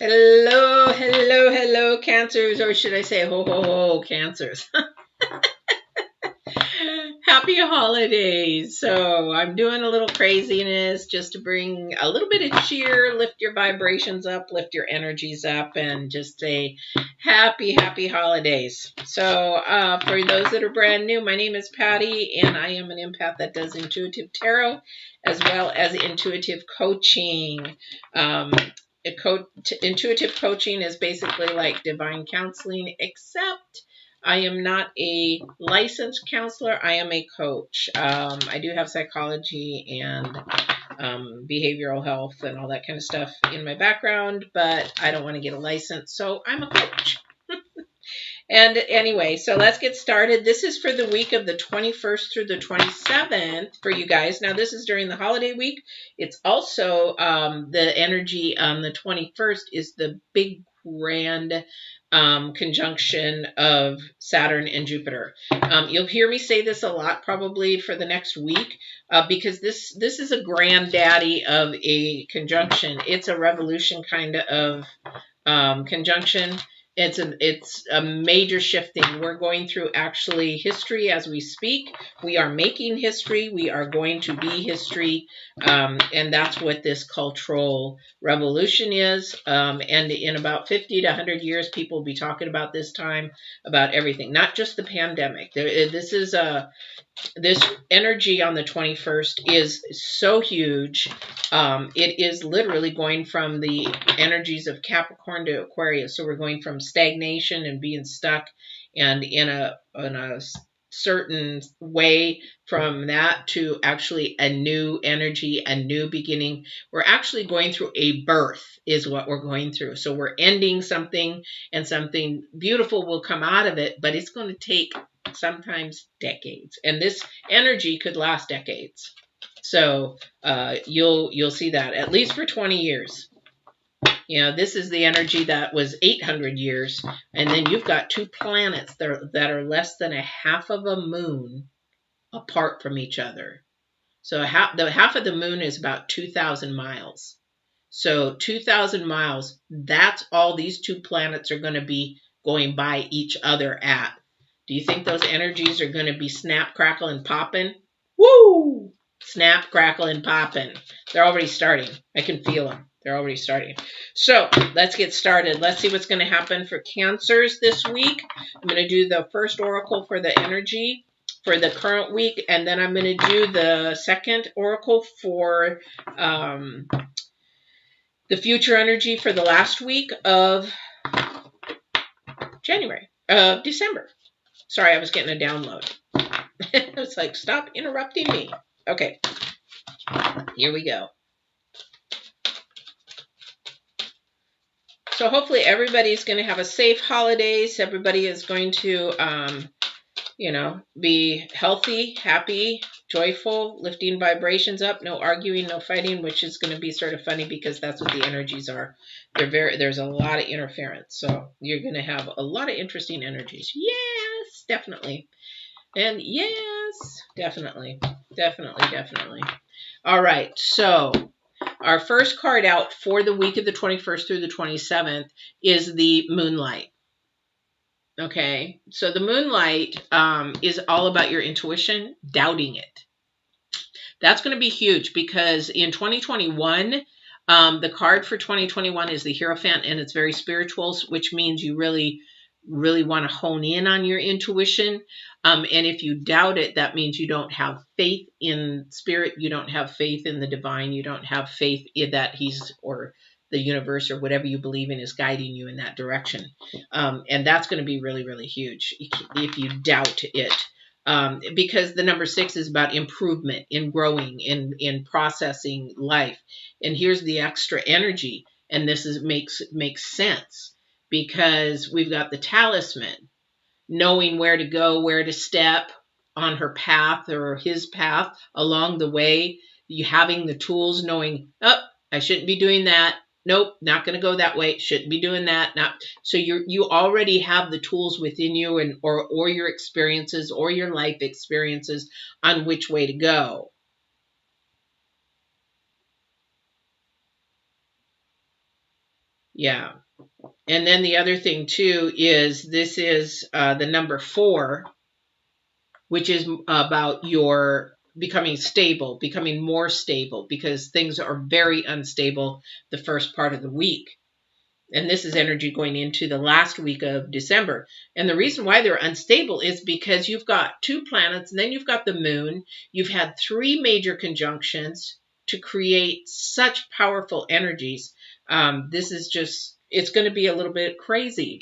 Hello, hello, hello, Cancers, or should I say ho, ho, ho, Cancers. Happy holidays. So I'm doing a little craziness just to bring a little bit of cheer, lift your vibrations up, lift your energies up, and just say happy, happy holidays. So for those that are brand new, my name is Patty, and I am an empath that does intuitive tarot as well as intuitive coaching. Intuitive coaching is basically like divine counseling, except I am not a licensed counselor. I am a coach. I do have psychology and behavioral health and all that kind of stuff in my background, but I don't want to get a license, so I'm a coach. And anyway, so let's get started. This is for the week of the 21st through the 27th for you guys. Now, this is during the holiday week. It's also the energy on the 21st is the big grand conjunction of Saturn and Jupiter. You'll hear me say this a lot probably for the next week because this is a granddaddy of a conjunction. It's a revolution kind of conjunction. It's a major shifting. We're going through actually history as we speak. We are making history. We are going to be history. And that's what this cultural revolution is. And in about 50 to 100 years, people will be talking about this time, about everything, not just the pandemic. This energy on the 21st is so huge. It is literally going from the energies of Capricorn to Aquarius. So we're going from stagnation and being stuck and in a certain way from that to actually a new energy, a new beginning. We're actually going through a birth is what we're going through. So we're ending something and something beautiful will come out of it, but it's going to take sometimes decades, and this energy could last decades. So you'll see that at least for 20 years. You know, this is the energy that was 800 years, and then you've got two planets that are less than a half of a moon apart from each other. So the half of the moon is about 2,000 miles. So 2,000 miles, that's all these two planets are going to be going by each other at. Do you think those energies are going to be snap, crackle, and popping? Woo! Snap, crackle, and popping. They're already starting. I can feel them. They're already starting. So let's get started. Let's see what's going to happen for Cancers this week. I'm going to do the first oracle for the energy for the current week, and then I'm going to do the second oracle for the future energy for the last week of December. Sorry, I was getting a download. It's like, stop interrupting me. Okay, here we go. So hopefully everybody's going to have a safe holidays. Everybody is going to, be healthy, happy, joyful, lifting vibrations up, no arguing, no fighting, which is going to be sort of funny because that's what the energies are. There's a lot of interference. So you're going to have a lot of interesting energies. Yes, definitely. And yes, definitely. All right. So our first card out for the week of the 21st through the 27th is the Moonlight. Okay, so the Moonlight is all about your intuition, doubting it. That's going to be huge because in 2021, the card for 2021 is the Hierophant, and it's very spiritual, which means you really, really want to hone in on your intuition. And if you doubt it, that means you don't have faith in spirit, you don't have faith in the divine, you don't have faith in that he's or the universe or whatever you believe in is guiding you in that direction. And that's going to be really, really huge if you doubt it. Because the number 6 is about improvement, in growing, in processing life. And here's the extra energy. And this makes sense because we've got the Talisman, knowing where to go, where to step on her path or his path along the way. You having the tools, knowing, oh, I shouldn't be doing that. Nope, not going to go that way. Shouldn't be doing that. So you already have the tools within you, and or your experiences or your life experiences on which way to go. Yeah. And then the other thing too is this is the number 4, which is about your becoming stable, becoming more stable, because things are very unstable the first part of the week. And this is energy going into the last week of December. And the reason why they're unstable is because you've got 2 planets, and then you've got the moon. You've had 3 major conjunctions to create such powerful energies. This is just, it's going to be a little bit crazy.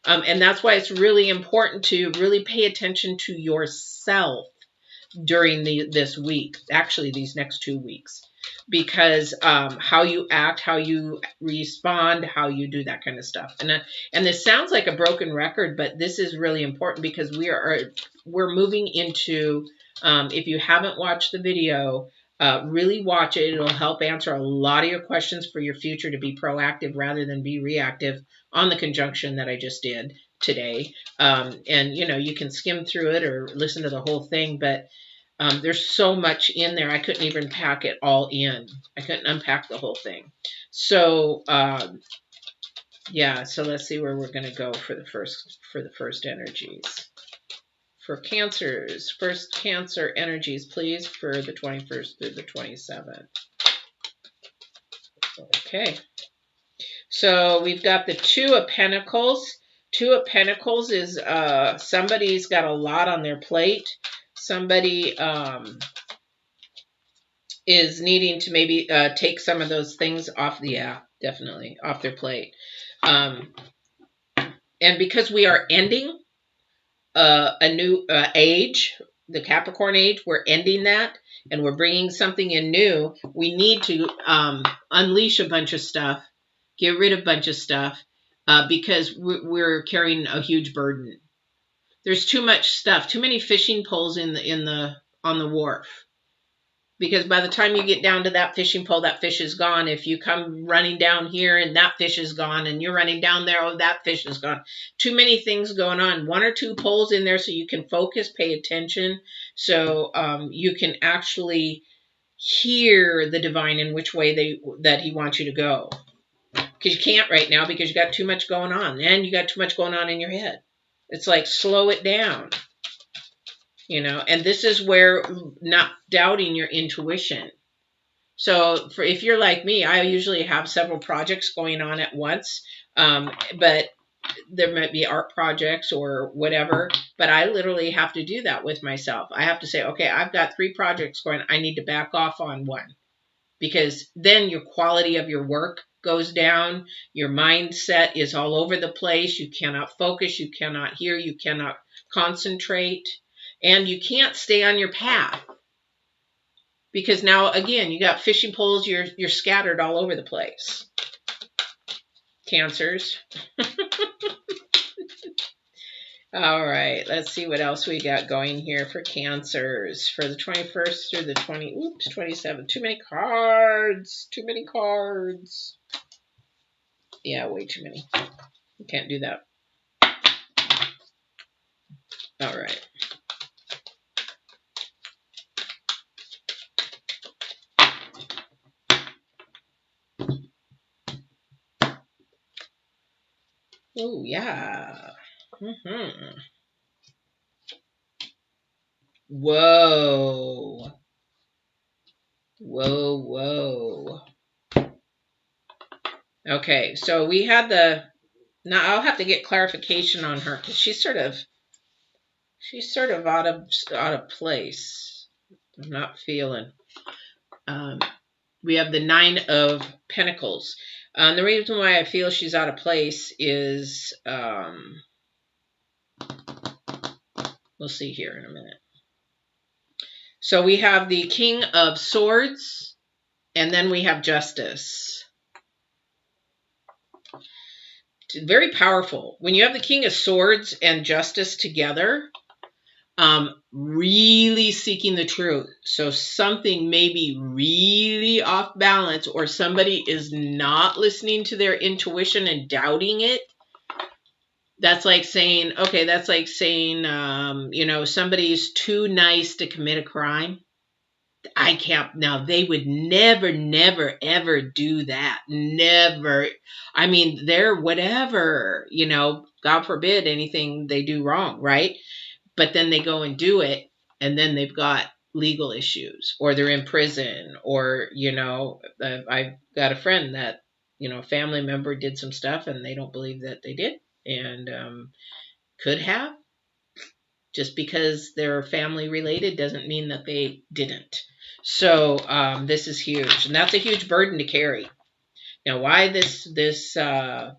And that's why it's really important to really pay attention to yourself during this week, actually these next 2 weeks, because how you act, how you respond, how you do that kind of stuff. And this sounds like a broken record, but this is really important because we're moving into, if you haven't watched the video, really watch it. It'll help answer a lot of your questions for your future, to be proactive rather than be reactive on the conjunction that I just did today. And you can skim through it or listen to the whole thing, but there's so much in there. I couldn't even pack it all in. I couldn't unpack the whole thing. So yeah, so let's see where we're going to go for the first energies. For Cancers, first Cancer energies, please, for the 21st through the 27th. Okay. So we've got the 2 of Pentacles. 2 of Pentacles is somebody's got a lot on their plate. Somebody is needing to maybe take some of those things off, definitely off their plate. And because we are ending a new age, the Capricorn age, we're ending that, and we're bringing something in new. We need to unleash a bunch of stuff, get rid of a bunch of stuff, because we're carrying a huge burden. There's too much stuff, too many fishing poles on the wharf. Because by the time you get down to that fishing pole, that fish is gone. If you come running down here and that fish is gone, and you're running down there, oh, that fish is gone. Too many things going on. 1 or 2 poles in there so you can focus, pay attention, so you can actually hear the divine in which way that he wants you to go. Because you can't right now because you got too much going on, and you got too much going on in your head. It's like, slow it down. And this is where not doubting your intuition. So if you're like me, I usually have several projects going on at once, but there might be art projects or whatever, but I literally have to do that with myself. I have to say, okay, I've got 3 projects going. I need to back off on 1, because then your quality of your work goes down. Your mindset is all over the place. You cannot focus. You cannot hear. You cannot concentrate. And you can't stay on your path, because now, again, you got fishing poles. You're scattered all over the place. Cancers. All right, let's see what else we got going here for Cancers for the 21st through the 27th. Too many cards. Too many cards. Yeah, way too many. You can't do that. All right. Oh, yeah. Whoa. Whoa, whoa. Okay, so we had now I'll have to get clarification on her, because she's sort of out of place. I'm not feeling. We have the 9 of Pentacles. The reason why I feel she's out of place is, we'll see here in a minute. So we have the King of Swords, and then we have Justice. It's very powerful. When you have the King of Swords and Justice together, really seeking the truth. So something may be really off balance, or somebody is not listening to their intuition and doubting it. That's like saying, somebody's too nice to commit a crime. I can't. Now, they would never, never, ever do that. Never. I mean, they're whatever, God forbid anything they do wrong, right? But then they go and do it, and then they've got legal issues, or they're in prison, or, I've got a friend that, a family member did some stuff, and they don't believe that they did, and could have. Just because they're family related doesn't mean that they didn't. So this is huge, and that's a huge burden to carry. Now, why this Nine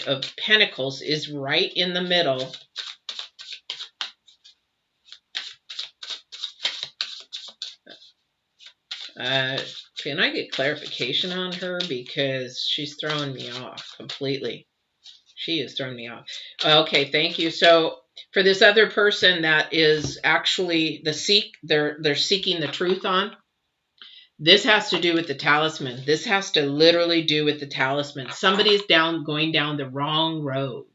of Pentacles is right in the middle. Can I get clarification on her, because she's throwing me off completely? She is throwing me off. Okay, thank you. So for this other person that is actually they're seeking the truth on. This has to do with the talisman. This has to literally do with the talisman. Somebody's going down the wrong road.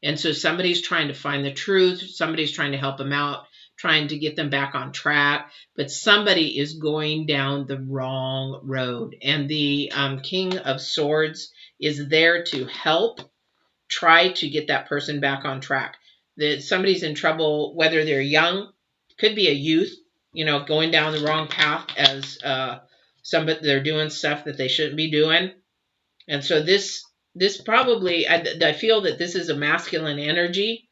And so somebody's trying to find the truth. Somebody's trying to help them out, trying to get them back on track. But somebody is going down the wrong road. And the King of Swords is there to help try to get that person back on track. That somebody's in trouble, whether they're young, could be a youth, going down the wrong path, as somebody, they're doing stuff that they shouldn't be doing. And so this probably, I feel that this is a masculine energy.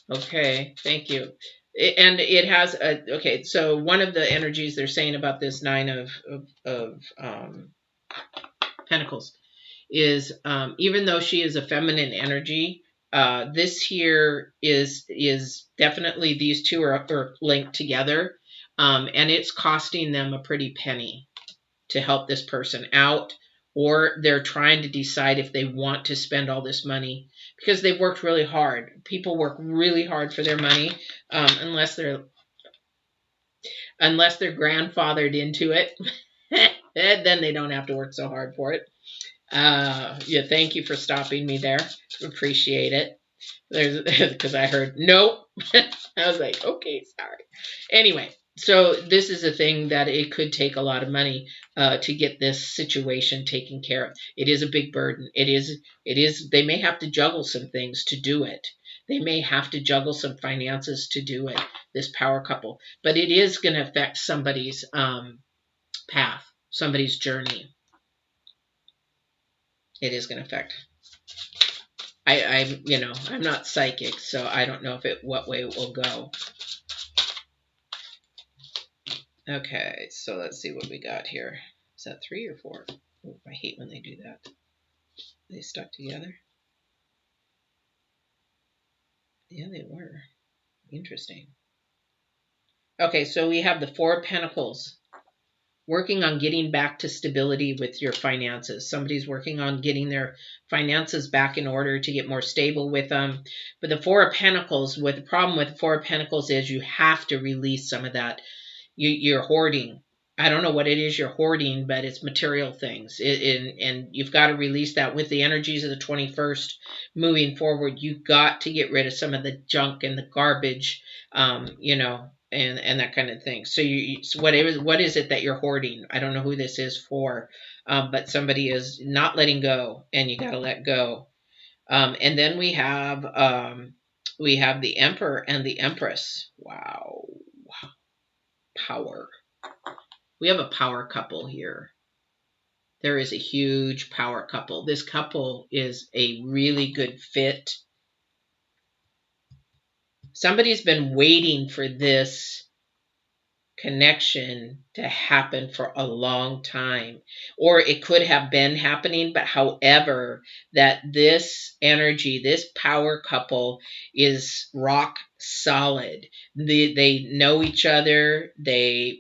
Okay, thank you. And it has okay. So one of the energies they're saying about this Nine of Pentacles is, even though she is a feminine energy, this here is definitely, these two are linked together, and it's costing them a pretty penny to help this person out, or they're trying to decide if they want to spend all this money, because they've worked really hard. People work really hard for their money, unless they're grandfathered into it. Then they don't have to work so hard for it. Yeah, thank you for stopping me there. Appreciate it. Because I heard nope. I was like, okay, sorry. Anyway, so this is a thing that it could take a lot of money to get this situation taken care of. It is a big burden. It is. They may have to juggle some things to do it. They may have to juggle some finances to do it. This power couple, but it is going to affect somebody's path, somebody's journey. It is going to affect. I'm not psychic, so I don't know what way it will go. Okay, so let's see what we got here. Is that 3 or 4? Oh, I hate when they do that. They stuck together. Yeah, they were. Interesting. Okay, so we have the 4 of Pentacles. Working on getting back to stability with your finances. Somebody's working on getting their finances back in order to get more stable with them. But the 4 of Pentacles, the problem with the 4 of Pentacles is you have to release some of that. You're hoarding. I don't know what it is you're hoarding, but it's material things. And you've got to release that with the energies of the 21st moving forward. You've got to get rid of some of the junk and the garbage, and that kind of thing. So what is it that you're hoarding? I don't know who this is for, but somebody is not letting go, and you got to let go. And then we have the Emperor and the Empress. Wow. Power. We have a power couple here. There is a huge power couple. This couple is a really good fit. Somebody's been waiting for this connection to happen for a long time, or it could have been happening, but however, that this energy, this power couple is rock solid. They know each other. They're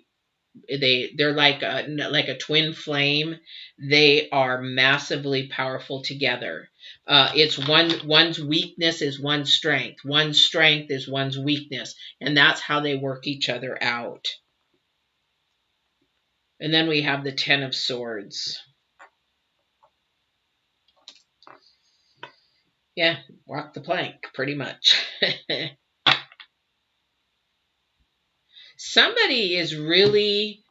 like a twin flame. They are massively powerful together. It's one's weakness is one's strength. One's strength is one's weakness, and that's how they work each other out. And then we have the Ten of Swords. Yeah, walk the plank, pretty much. Somebody is really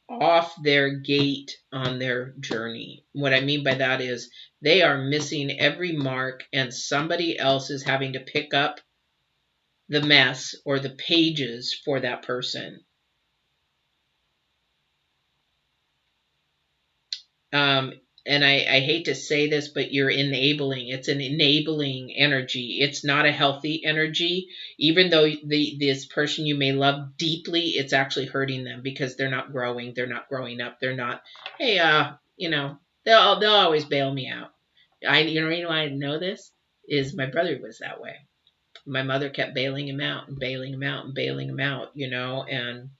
off their gate on their journey. What I mean by that is they are missing every mark, and somebody else is having to pick up the mess or the pages for that person. And I hate to say this, but you're enabling. It's an enabling energy. It's not a healthy energy. Even though this person you may love deeply, it's actually hurting them because they're not growing. They're not growing up. They're not, hey, they'll always bail me out. You know why I know this is my brother was that way. My mother kept bailing him out and bailing him out and bailing him out, and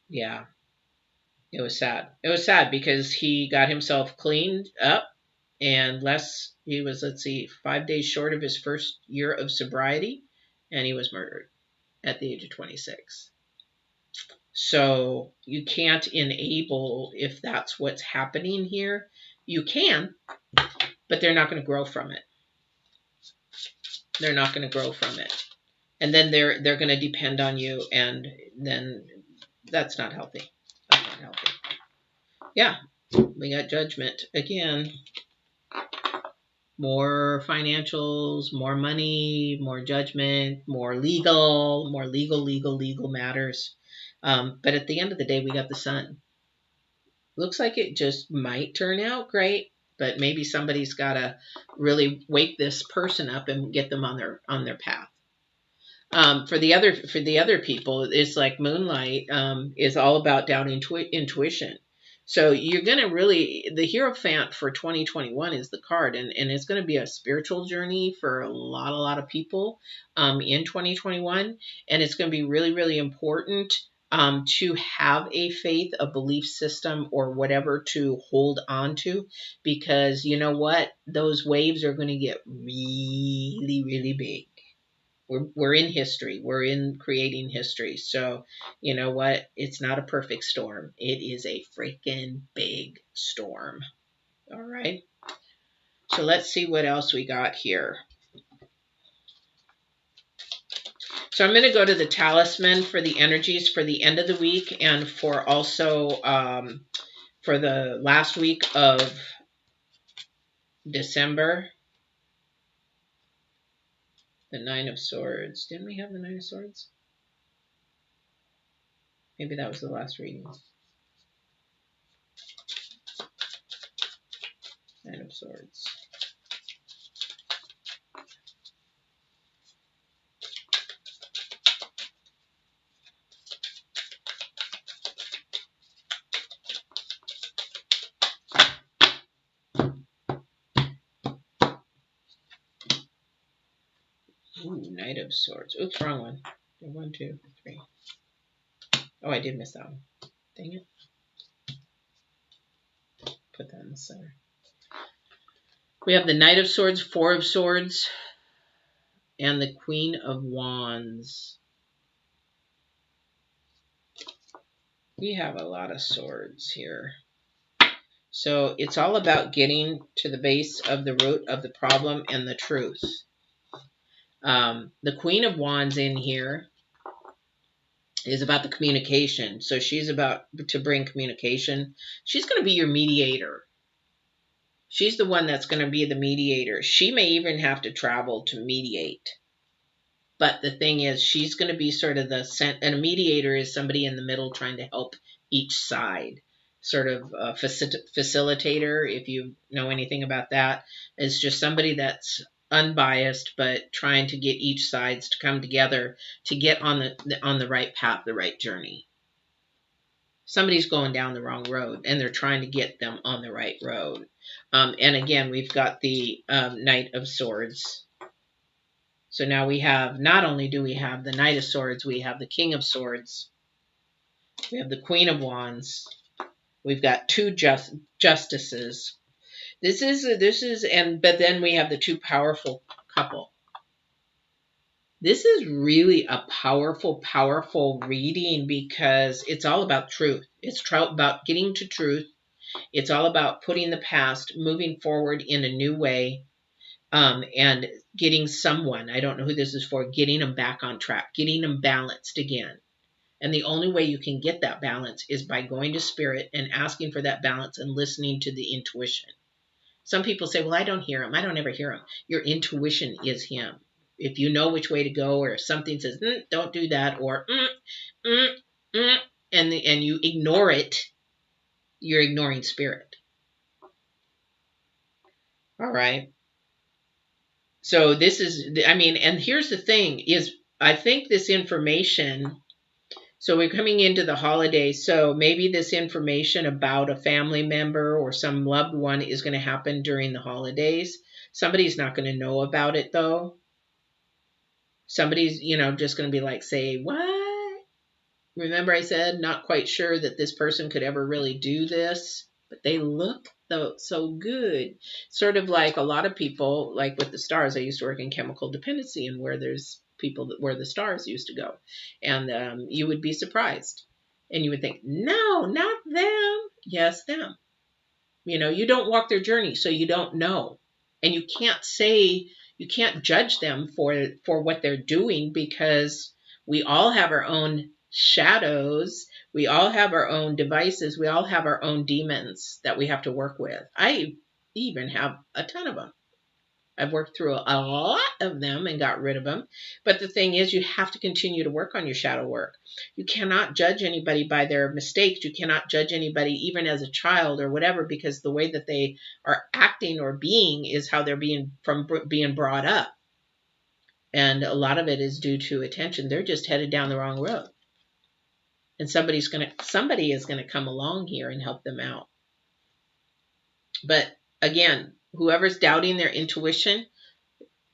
yeah. It was sad. It was sad because he got himself cleaned up and he was, let's see, 5 days short of his first year of sobriety, and he was murdered at the age of 26. So you can't enable if that's what's happening here. You can, but they're not going to grow from it. They're not going to grow from it. And then they're going to depend on you, and then that's not healthy. That's not healthy. Yeah, we got Judgment again. More financials, more money, more judgment, more legal matters. But at the end of the day, we got the Sun. Looks like it just might turn out great, but maybe somebody's got to really wake this person up and get them on their path. For the other people, it's like Moonlight is all about down intuition. So you're going to really, the Hierophant for 2021 is the card, and it's going to be a spiritual journey for a lot of people in 2021. And it's going to be really, really important to have a faith, a belief system, or whatever to hold on to, because you know what? Those waves are going to get really, really big. We're in history. We're in creating history. So, you know what? It's not a perfect storm. It is a freaking big storm. All right. So let's see what else we got here. So I'm going to go to the talisman for the energies for the end of the week and for also for the last week of December. The Nine of Swords. Didn't we have the Nine of Swords? Maybe that was the last reading. Nine of Swords. Ooh, Knight of Swords. Oops, wrong one. 1, 2, 3. Oh, I did miss that one. Dang it. Put that in the center. We have the Knight of Swords, Four of Swords, and the Queen of Wands. We have a lot of swords here. So it's all about getting to the base of the root of the problem and the truth. The Queen of Wands in here is about the communication. So she's about to bring communication. She's going to be your mediator. She's the one that's going to be the mediator. She may even have to travel to mediate. But the thing is, she's going to be sort of and a mediator is somebody in the middle trying to help each side. Sort of a facilitator, if you know anything about that. It's just somebody that's unbiased, but trying to get each sides to come together to get on the right path, the right journey. Somebody's going down the wrong road, and they're trying to get them on the right road. And again, we've got the Knight of Swords. So now we have, not only do we have the Knight of Swords, we have the King of Swords. We have the Queen of Wands. We've got two justices. But then we have the two powerful couple. This is really a powerful, powerful reading because it's all about truth. It's about getting to truth. It's all about putting the past, moving forward in a new way, and getting someone, I don't know who this is for, getting them back on track, getting them balanced again. And the only way you can get that balance is by going to spirit and asking for that balance and listening to the intuition. Some people say, well, I don't hear him. I don't ever hear him. Your intuition is him. If you know which way to go, or if something says, don't do that, or mm, mm, and you ignore it, you're ignoring spirit. All right. So this is, I mean, and here's the thing is, I think this information, so we're coming into the holidays, so maybe this information about a family member or some loved one is going to happen during the holidays. Somebody's not going to know about it, though. Somebody's, just going to be like, say, what? Remember I said, not quite sure that this person could ever really do this, but they look so good. Sort of like a lot of people, like with the stars. I used to work in chemical dependency, and where there's people where the stars used to go. And you would be surprised. And you would think, no, not them. Yes, them. You don't walk their journey, so you don't know. And you can't judge them for what they're doing, because we all have our own shadows. We all have our own devices. We all have our own demons that we have to work with. I even have a ton of them. I've worked through a lot of them and got rid of them. But the thing is, you have to continue to work on your shadow work. You cannot judge anybody by their mistakes. You cannot judge anybody even as a child or whatever, because the way that they are acting or being is how they're being brought up. And a lot of it is due to attention. They're just headed down the wrong road. And somebody is going to come along here and help them out. But again, whoever's doubting their intuition,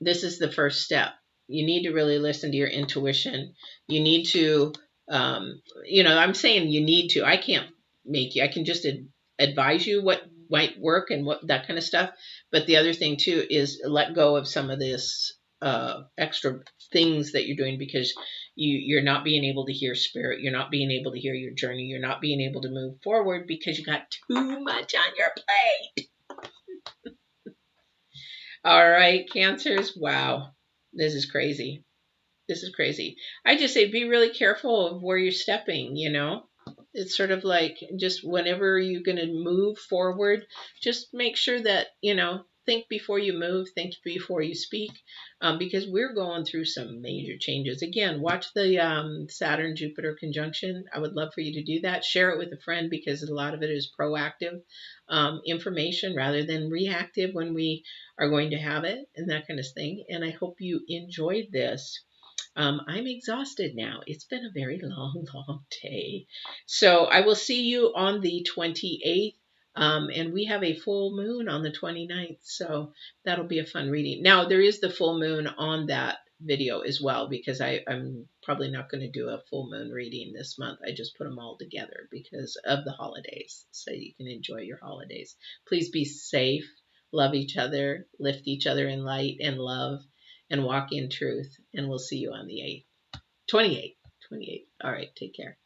this is the first step. You need to really listen to your intuition. You need to, I'm saying you need to. I can't make you. I can just advise you what might work and what that kind of stuff. But the other thing too is let go of some of this extra things that you're doing, because you're not being able to hear spirit. You're not being able to hear your journey. You're not being able to move forward because you got too much on your plate. All right, Cancers. Wow. This is crazy. This is crazy. I just say be really careful of where you're stepping, It's sort of like, just whenever you're going to move forward, just make sure that, think before you move, think before you speak, because we're going through some major changes. Again, watch the Saturn-Jupiter conjunction. I would love for you to do that. Share it with a friend, because a lot of it is proactive information rather than reactive when we are going to have it, and that kind of thing. And I hope you enjoyed this. I'm exhausted now. It's been a very long, long day. So I will see you on the 28th. And we have a full moon on the 29th. So that'll be a fun reading. Now, there is the full moon on that video as well, because I'm probably not going to do a full moon reading this month. I just put them all together because of the holidays, so you can enjoy your holidays. Please be safe, love each other, lift each other in light and love, and walk in truth. And we'll see you on the 8th. 28th. All right, take care.